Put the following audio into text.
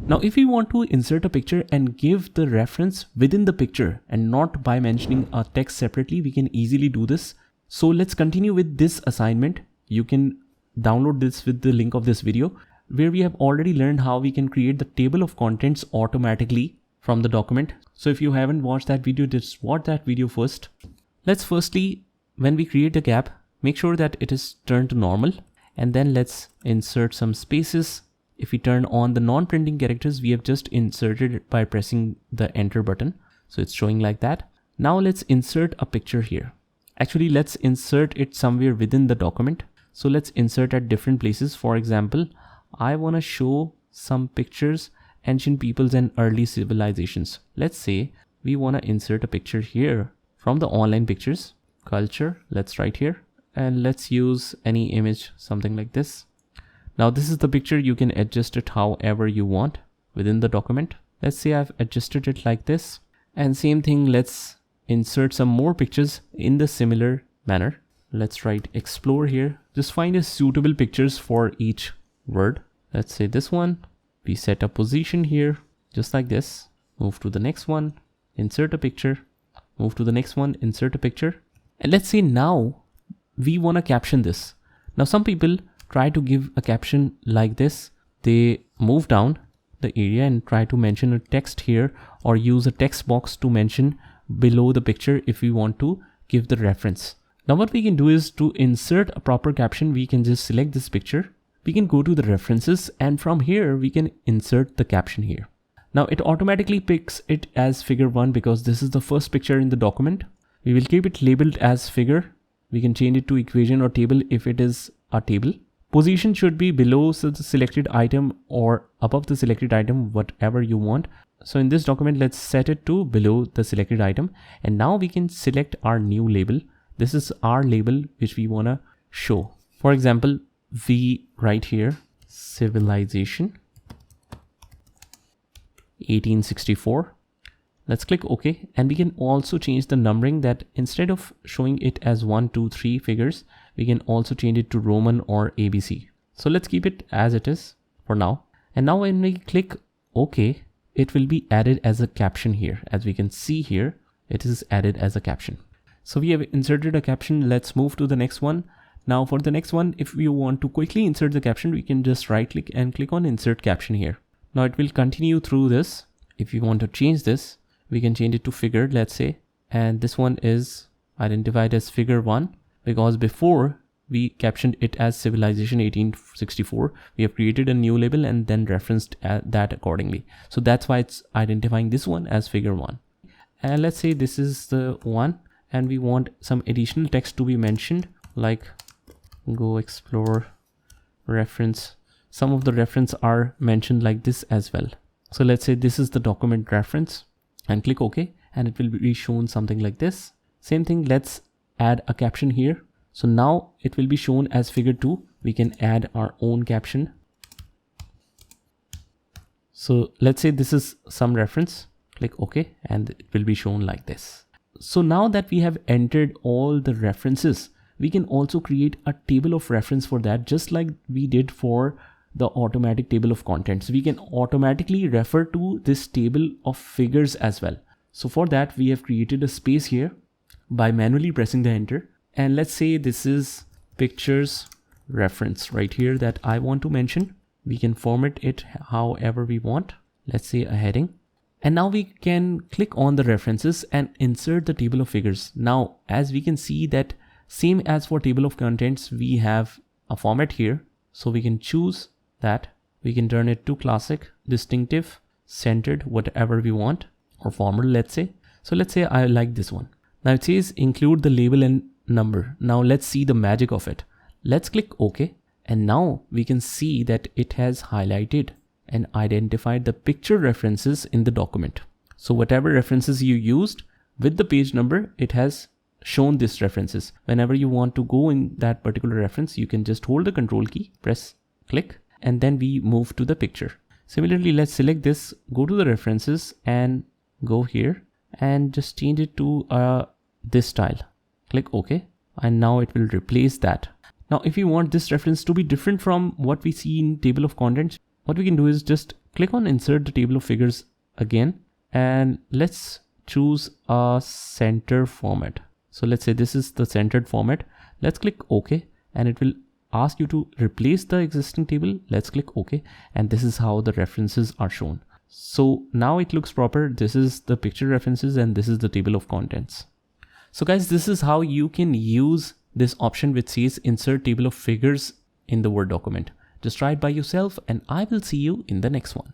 Now, if we want to insert a picture and give the reference within the picture and not by mentioning a text separately, we can easily do this. So let's continue with this assignment. You can download this with the link of this video, where we have already learned how we can create the table of contents automatically from the document. So if you haven't watched that video, just watch that video first. Let's firstly, when we create a gap, make sure that it is turned to normal, and then let's insert some spaces. If we turn on the non-printing characters, we have just inserted it by pressing the enter button. So it's showing like that. Now let's insert a picture here. Actually, let's insert it somewhere within the document. So let's insert at different places. For example, I want to show some pictures, ancient peoples and early civilizations. Let's say we want to insert a picture here from the online pictures, culture. Let's write here and let's use any image, something like this. Now this is the picture. You can adjust it however you want within the document. Let's say I've adjusted it like this, and same thing, let's insert some more pictures in the similar manner. Let's write explore here. Just find a suitable pictures for each word. Let's say this one. We set a position here, just like this. Move to the next one, insert a picture, move to the next one, insert a picture. And let's say now we want to caption this. Now some people try to give a caption like this. They move down the area and try to mention a text here, or use a text box to mention below the picture if we want to give the reference. Now what we can do is to insert a proper caption. We can just select this picture. We can go to the references, and from here we can insert the caption here. Now it automatically picks it as figure 1 because this is the first picture in the document. We will keep it labeled as figure. We can change it to equation or table if it is a table. Position should be below the selected item or above the selected item, whatever you want. So in this document, let's set it to below the selected item. And now we can select our new label. This is our label which we want to show. For example, we write here civilization 1864. Let's click OK, and we can also change the numbering, that instead of showing it as 1, 2, 3 figures, we can also change it to Roman or ABC. So let's keep it as it is for now. And now when we click OK, it will be added as a caption here. As we can see here, it is added as a caption. So we have inserted a caption. Let's move to the next one. Now for the next one, if we want to quickly insert the caption, we can just right click and click on insert caption here. Now it will continue through this. If you want to change this, we can change it to figure, let's say, and this one is identified as figure 1 because before we captioned it as civilization 1864. We have created a new label and then referenced that accordingly. So that's why it's identifying this one as figure 1. And let's say this is the one, and we want some additional text to be mentioned, like go explore reference. Some of the reference are mentioned like this as well. So let's say this is the document reference, and click OK, and it will be shown something like this. Same thing, let's add a caption here. So now it will be shown as figure 2. We can add our own caption. So let's say this is some reference, click OK, and it will be shown like this. So now that we have entered all the references, we can also create a table of reference for that, just like we did for the automatic table of contents. We can automatically refer to this table of figures as well. So for that, we have created a space here by manually pressing the enter. And let's say this is pictures reference right here that I want to mention. We can format it however we want. Let's say a heading. And now we can click on the references and insert the table of figures. Now, as we can see that same as for table of contents, we have a format here. So we can choose that. We can turn it to classic, distinctive, centered, whatever we want, or formal, let's say. So let's say I like this one. Now it says include the label and number. Now let's see the magic of it. Let's click OK. And now we can see that it has highlighted and identified the picture references in the document. So whatever references you used with the page number, it has shown these references. Whenever you want to go in that particular reference, you can just hold the control key, press click, and then we move to the picture. Similarly, let's select this, go to the references and go here and just change it to this style. Click OK, and now it will replace that. Now if you want this reference to be different from what we see in table of contents, what we can do is just click on insert the table of figures again, and let's choose a center format. So let's say this is the centered format. Let's click OK, and it will ask you to replace the existing table. Let's click OK, and this is how the references are shown. So now it looks proper. This is the picture references and this is the table of contents. So guys, this is how you can use this option which says insert table of figures in the Word document. Just try it by yourself, and I will see you in the next one.